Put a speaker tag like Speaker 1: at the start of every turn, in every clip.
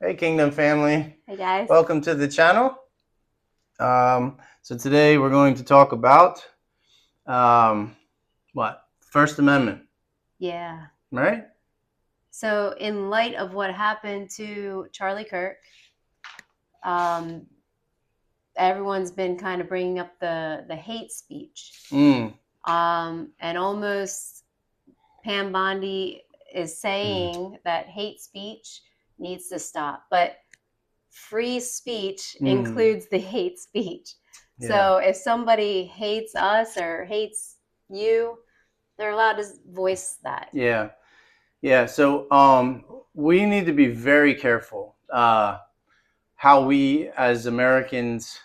Speaker 1: Hey, Kingdom family.
Speaker 2: Hey guys.
Speaker 1: Welcome to the channel. So today we're going to talk about what? First Amendment,
Speaker 2: Yeah.
Speaker 1: right?
Speaker 2: So, in light of what happened to Charlie Kirk, um, everyone's been kind of bringing up the hate speech,
Speaker 1: Mm.
Speaker 2: and almost Pam Bondi is saying that hate speech needs to stop, but free speech
Speaker 1: Mm.
Speaker 2: includes the hate speech.
Speaker 1: Yeah.
Speaker 2: So, if somebody hates us or hates you, they're allowed to voice that.
Speaker 1: Yeah. Yeah. So we need to be very careful how we as Americans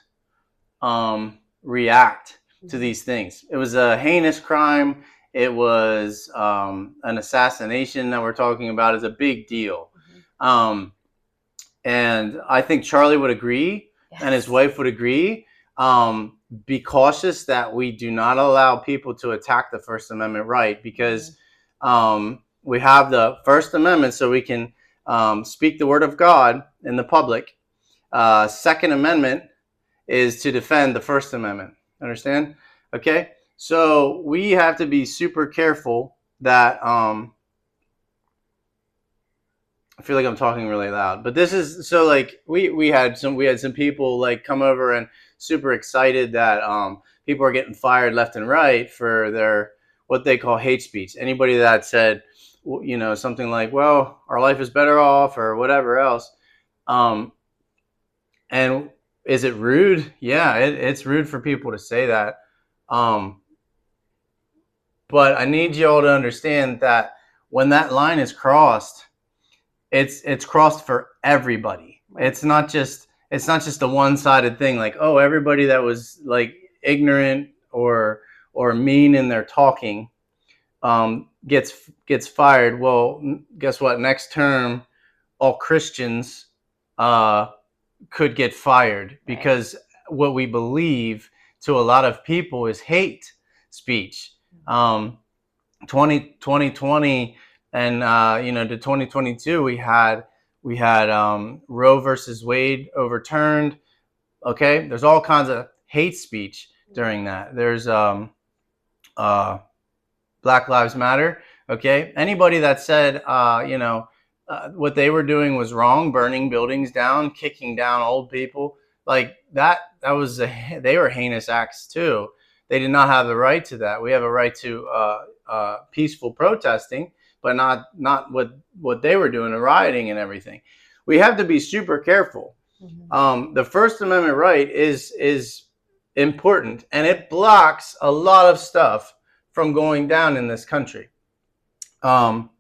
Speaker 1: react to these things. It was a heinous crime. It was an assassination that we're talking about is a big deal. Um, and I think Charlie would agree, and his wife would agree. Be cautious that we do not allow people to attack the First Amendment right, because we have the First Amendment so we can speak the word of God in the public. Second Amendment is to defend the First Amendment. Understand? Okay, so we have to be super careful that I feel like I'm talking really loud, but this is so like we had some people like come over and super excited that people are getting fired left and right for their what they call hate speech. Anybody that said something like, "Well, our life is better off" or whatever else, and is it rude? Yeah, it's rude for people to say that. Um, but I need you all to understand that when that line is crossed, it's crossed for everybody. It's not just a one-sided thing like, oh, everybody that was like ignorant or mean in their talking gets fired. Well, guess what? Next term, all Christians could get fired because what we believe to a lot of people is hate speech. 2020 and to 2022 we had Roe versus Wade overturned. Okay, there's all kinds of hate speech during that. There's Black Lives Matter. Okay, anybody that said what they were doing was wrong, burning buildings down, kicking down old people like that was they were heinous acts too. They did not have the right to that. We have a right to peaceful protesting, but not what they were doing, the rioting and everything. We have to be super careful. The First Amendment right is important, and it blocks a lot of stuff from going down in this country. And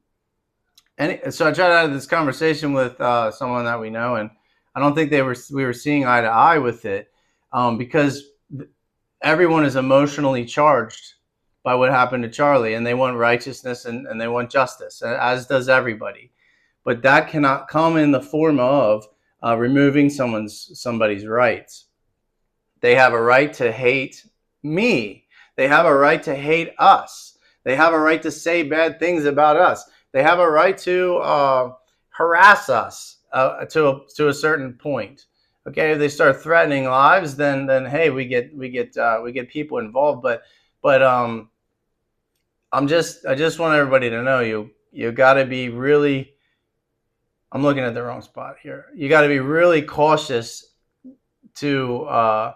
Speaker 1: so I tried to have this conversation with someone that we know, and I don't think we were seeing eye to eye with it because everyone is emotionally charged by what happened to Charlie, and they want righteousness and they want justice, as does everybody. But that cannot come in the form of removing somebody's rights. They have a right to hate me. They have a right to hate us. They have a right to say bad things about us. They have a right to harass us to a certain point. Okay, if they start threatening lives, then hey, we get people involved. But I just want everybody to know you got to be really. I'm looking at the wrong spot here. You got to be really cautious to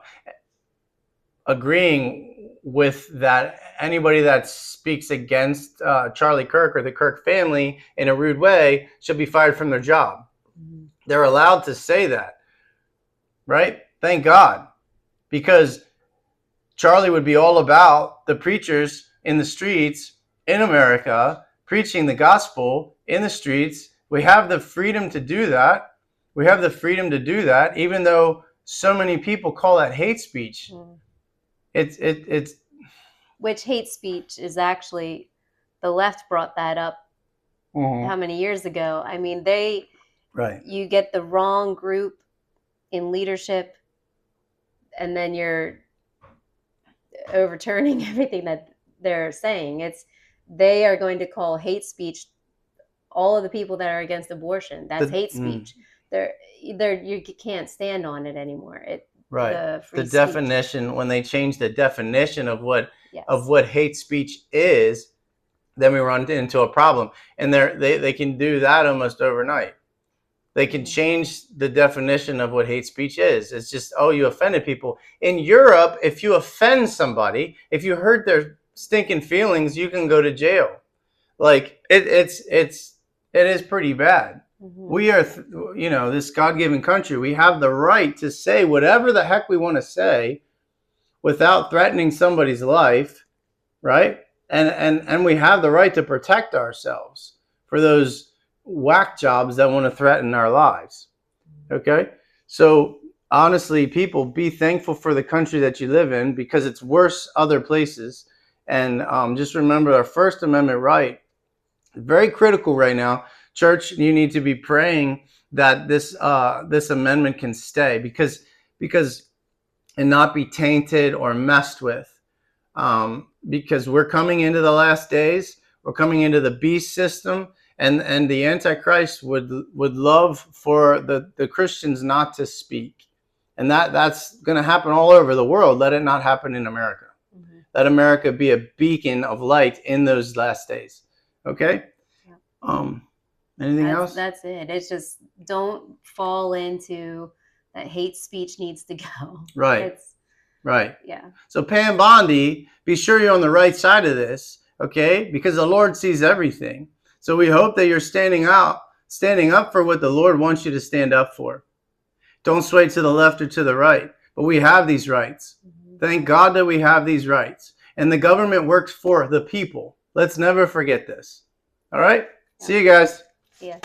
Speaker 1: agreeing with that. Anybody that speaks against Charlie Kirk or the Kirk family in a rude way should be fired from their job. They're allowed to say that, right? Thank God, because Charlie would be all about the preachers in the streets in America preaching the gospel in the streets. We have the freedom to do that. We have the freedom to do that, even though so many people call that hate speech. It's
Speaker 2: which hate speech is actually the left brought that up how many years ago. I mean, you get the wrong group in leadership, and then you're overturning everything that they're saying. They are going to call hate speech all of the people that are against abortion. That's hate speech. you can't stand on it anymore.
Speaker 1: Right. The definition, when they change the definition of what hate speech is, then we run into a problem. And they can do that almost overnight. They can change the definition of what hate speech is. It's just, oh, you offended people. In Europe, if you offend somebody, if you hurt their stinking feelings, you can go to jail. Like it is pretty bad. We are, this God-given country. We have the right to say whatever the heck we want to say without threatening somebody's life, right? And we have the right to protect ourselves for those whack jobs that want to threaten our lives. Okay? So honestly, people, be thankful for the country that you live in, because it's worse other places. And just remember our First Amendment right. Very critical right now. Church, you need to be praying that this amendment can stay, because and not be tainted or messed with, because we're coming into the last days. We're coming into the beast system, and the Antichrist would love for the Christians not to speak, and that's going to happen all over the world. Let it not happen in America. Let America be a beacon of light in those last days. Okay. Anything else?
Speaker 2: That's it. It's just, don't fall into that hate speech needs to go.
Speaker 1: Right. Right.
Speaker 2: Yeah.
Speaker 1: So Pam Bondi, be sure you're on the right side of this, okay? Because the Lord sees everything. So we hope that you're standing up for what the Lord wants you to stand up for. Don't sway to the left or to the right, but we have these rights. Thank God that we have these rights. And the government works for the people. Let's never forget this. All right? Yeah. See you guys.
Speaker 2: Yeah.